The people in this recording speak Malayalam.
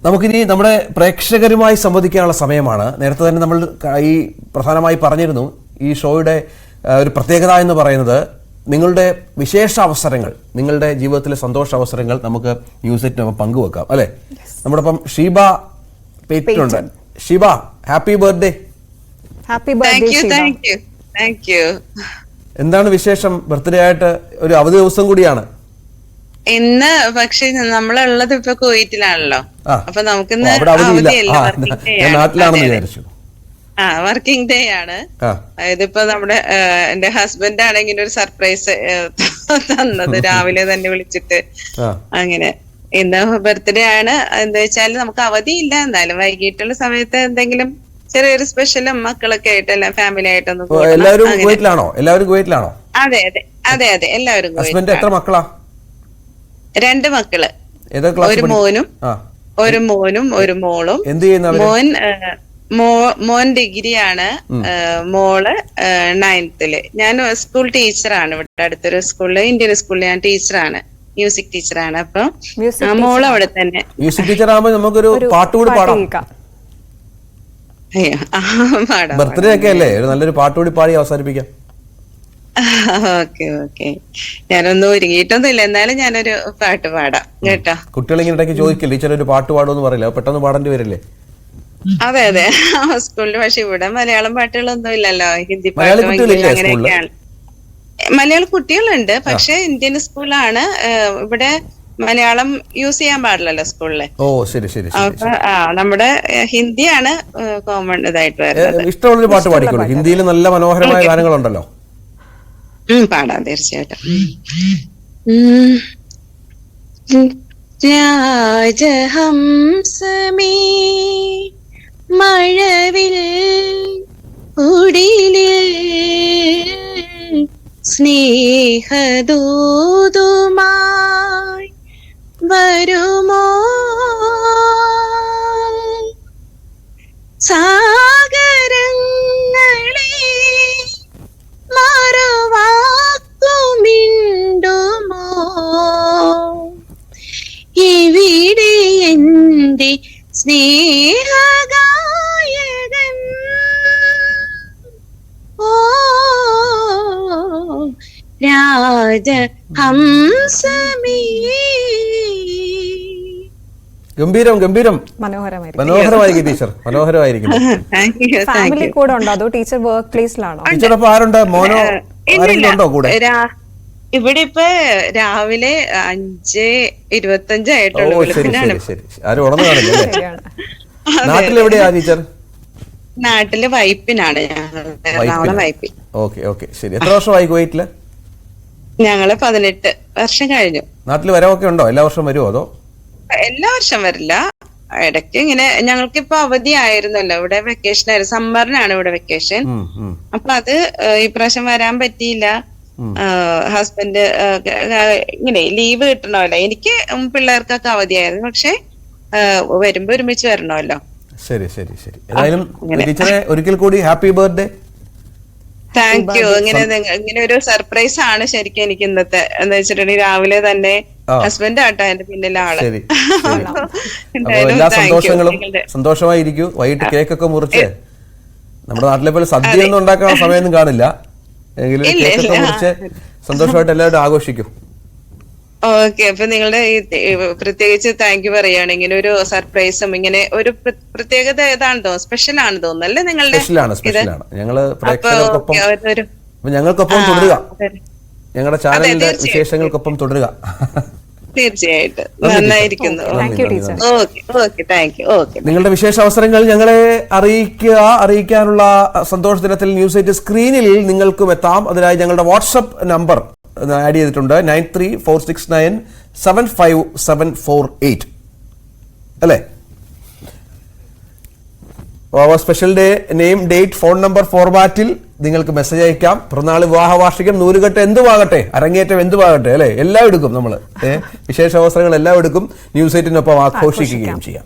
നമുക്കിനി നമ്മുടെ പ്രേക്ഷകരുമായി സംവദിക്കാനുള്ള സമയമാണ്. നേരത്തെ തന്നെ നമ്മൾ ഈ പ്രധാനമായി പറഞ്ഞിരുന്നു, ഈ ഷോയുടെ ഒരു പ്രത്യേകത എന്ന് പറയുന്നത് നിങ്ങളുടെ വിശേഷ അവസരങ്ങൾ, നിങ്ങളുടെ ജീവിതത്തിലെ സന്തോഷ അവസരങ്ങൾ നമുക്ക് ന്യൂസെറ്റിനൊപ്പം പങ്കുവെക്കാം, അല്ലെ? നമ്മുടെ ഒപ്പം ഷീബ പേറ്റുണ്ട്. Sheeba, happy birthday. Happy birthday. എന്താണ് വിശേഷം? ബർത്ത്ഡേ ആയിട്ട് ഒരു അവധി ദിവസം കൂടിയാണ് ഇന്ന്. പക്ഷെ നമ്മളുള്ളത് ഇപ്പൊ കുവൈറ്റിലാണല്ലോ, അപ്പൊ നമുക്കിന്ന് നാട്ടിലാണെന്ന് വിചാരിച്ചു. വർക്കിംഗ് ഡേ ആണ്. ഇതിപ്പോ നമ്മുടെ എന്റെ ഹസ്ബൻഡ് ആണെങ്കിൽ ഒരു സർപ്രൈസ് തന്നത് രാവിലെ തന്നെ വിളിച്ചിട്ട്. അങ്ങനെ ഇന്ന് ബർത്ത്ഡേ ആണ്. എന്താ വെച്ചാല് നമുക്ക് അവധിയില്ല, എന്നാലും വൈകിട്ടുള്ള സമയത്ത് എന്തെങ്കിലും ചെറിയൊരു സ്പെഷ്യലും മക്കളൊക്കെ ആയിട്ട് എല്ലാം ഫാമിലി ആയിട്ടൊന്നും. എല്ലാവരും കുവൈറ്റിലാണോ? അതെ അതെ അതെ അതെ, എല്ലാവരും. എത്ര മക്കളാ? 2 മക്കള്, ഒരു മോനും ഒരു മോളും. മോൻ ഡിഗ്രിയാണ്, മോള് 9th. ഞാൻ സ്കൂൾ ടീച്ചറാണ്. ഇവിടെ അടുത്തൊരു സ്കൂളില്, ഇന്ത്യൻ സ്കൂളിൽ ഞാൻ ടീച്ചറാണ്, മ്യൂസിക് ടീച്ചറാണ്. അപ്പൊ മോള് അവിടെ തന്നെ. മ്യൂസിക് ടീച്ചർ ആകുമ്പോൾ നമുക്കൊരു പാട്ടുകൂടി പാടാം. ബർത്ത്ഡേ ഒക്കെ അല്ലേ, നല്ലൊരു പാട്ടുകൂടി പാടി അവസാനിപ്പിക്കാം. ഓക്കെ ഓക്കെ, ഞാനൊന്നും ഒരുങ്ങിയിട്ടൊന്നുമില്ല, എന്നാലും ഞാനൊരു പാട്ട് പാടാം കേട്ടോ. കുട്ടികൾ ഇങ്ങനെ ഇടയ്ക്ക് ചോദിക്കില്ല, ടീച്ചർ ഒരു പാട്ട് പാടുമെന്ന് പറയില്ല, പെട്ടെന്ന് പാടേണ്ടി വരില്ലേ? അതെ അതെ, സ്കൂളിൽ. പക്ഷെ ഇവിടെ മലയാളം പാട്ടുകളൊന്നും ഇല്ലല്ലോ, ഹിന്ദി മലയാള പാട്ടും അങ്ങനെയൊക്കെയാണ്. മലയാള കുട്ടികളുണ്ട്, പക്ഷെ ഇന്ത്യൻ സ്കൂളാണ്. ഇവിടെ മലയാളം യൂസ് ചെയ്യാൻ പാടില്ലല്ലോ സ്കൂളില്. ഓ ശരി ശരി. അപ്പൊ നമ്മുടെ ഹിന്ദിയാണ് കോമൺ ഇതായിട്ട് വരുന്നത്. ഇഷ്ടമുള്ളൊരു പാട്ട് പാടിക്കോളൂ. ഹിന്ദിയിൽ നല്ല മനോഹരമായ ഗാനങ്ങളുണ്ടല്ലോ. പാടാം, തീർച്ചയായിട്ടും. രാജഹംസമേ മഴവിൽ ഉടിലിൽ സ്നേഹദൂതുമായി വരുമോ? സാഗരങ്ങളെ മറുവാക്കുമിണ്ടുമോ? ഇവിടെ എന്റെ സ്നേഹഗായകൻ. ഓ രാജഹംസമേ. ഗംഭീരം ഗംഭീരം, മനോഹരമായി ടീച്ചർ, മനോഹരമായിരിക്കും. ഫാമിലി കൂടെ ഉണ്ടോ അതോ ടീച്ചർ വർക്ക് പ്ലേസിലാണോ? ടീച്ചറൊപ്പം ആരുണ്ട്? മോനോ ആരെങ്കിലും കൂടെ? ഇവിടെ ഇപ്പൊ രാവിലെ 5:25 ആയിട്ടുള്ള വെളുപ്പിനാണ്. നാട്ടിലെവിടെയാ ടീച്ചർ? നാട്ടില് വൈപ്പിനാണ്. എറണാകുളം വൈപ്പിൽ. ഓക്കെ ഓക്കെ, ശരി. എത്ര വർഷമായി കുവൈറ്റില്? ഞങ്ങള് 18 വർഷം കഴിഞ്ഞു. നാട്ടിൽ വരവൊക്കെ ഉണ്ടോ? എല്ലാ വർഷവും വരുമോ അതോ? എല്ലാ വർഷം വരില്ല, ഇടയ്ക്ക് ഇങ്ങനെ. ഞങ്ങൾക്കിപ്പോ അവധി ആയിരുന്നല്ലോ, ഇവിടെ വെക്കേഷൻ ആയിരുന്നു, സമ്മറിനാണ് ഇവിടെ വെക്കേഷൻ. അപ്പൊ അത് ഈ പ്രാവശ്യം വരാൻ പറ്റിയില്ല. ഹസ്ബൻഡ് ഇങ്ങനെ ലീവ് കിട്ടണമല്ലോ. എനിക്ക് പിള്ളേർക്കൊക്കെ അവധിയായിരുന്നു, പക്ഷെ വരുമ്പോ ഒരുമിച്ച് വരണമല്ലോ. ശരി ശരി ശരി. ഏതായാലും ടീച്ചറെ ഒരിക്കൽ കൂടി ഹാപ്പി ബർത്ത്ഡേ. Thank you. ഇങ്ങനെ ഒരു സർപ്രൈസ് ആണ് ശരിക്കും എനിക്ക് ഇന്നത്തെ. എന്താ വെച്ചിട്ടുണ്ടെങ്കിൽ രാവിലെ തന്നെ ഹസ്ബൻഡ് ആട്ടോ എന്റെ പിന്നിലെ ആള്. എല്ലാ സന്തോഷങ്ങളും സന്തോഷമായിരിക്കും. വൈകിട്ട് കേക്കൊക്കെ മുറിച്ച്, നമ്മുടെ നാട്ടിലെ പോലെ സദ്യ ഒന്നും ഉണ്ടാക്കാനുള്ള സമയമൊന്നും കാണില്ല, എങ്കിലും കേക്കൊക്കെ മുറിച്ച് സന്തോഷമായിട്ട് എല്ലാവരും ആഘോഷിക്കും. ഓക്കെ, അപ്പൊ നിങ്ങളുടെ പ്രത്യേകിച്ച് താങ്ക് യു പറയാണ്. ഇങ്ങനെ ഒരു സർപ്രൈസും ഇങ്ങനെ ഒരു പ്രത്യേകത ഏതാണെന്ന് തോന്നുന്നു, സ്പെഷ്യൽ ആണ് തോന്നുന്നു അല്ലേ നിങ്ങളുടെ? സ്പെഷ്യലാണ്. ഞങ്ങള് ഞങ്ങൾക്കൊപ്പം തുടരുക, ഞങ്ങളുടെ ചാനലിന്റെ വിശേഷങ്ങൾക്കൊപ്പം തുടരുക. തീർച്ചയായിട്ടും, നന്നായിരിക്കുന്നു. നിങ്ങളുടെ വിശേഷ അവസരങ്ങൾ ഞങ്ങളെ അറിയിക്കാനുള്ള സന്തോഷ ദിനത്തിൽ ന്യൂസ് 8 സ്ക്രീനിൽ നിങ്ങൾക്കും എത്താം. അതിനായി ഞങ്ങളുടെ വാട്സ്ആപ്പ് നമ്പർ ആഡ് ചെയ്തിട്ടുണ്ട്, 9346975748 അല്ലേ? Special day name, date, phone number ഫോർമാറ്റിൽ നിങ്ങൾക്ക് മെസ്സേജ് അയക്കാം. പിറന്നാൾ, വിവാഹ വാർഷികം, നൂലുകെട്ട് എന്തുവാകട്ടെ, അരങ്ങേറ്റം എന്തുവാകട്ടെ, അല്ലെ? എല്ലാം എടുക്കും നമ്മൾ. വിശേഷ അവസരങ്ങൾ എല്ലാം എടുക്കും. ന്യൂസ് 8-നൊപ്പം ആഘോഷിക്കുകയും ചെയ്യാം.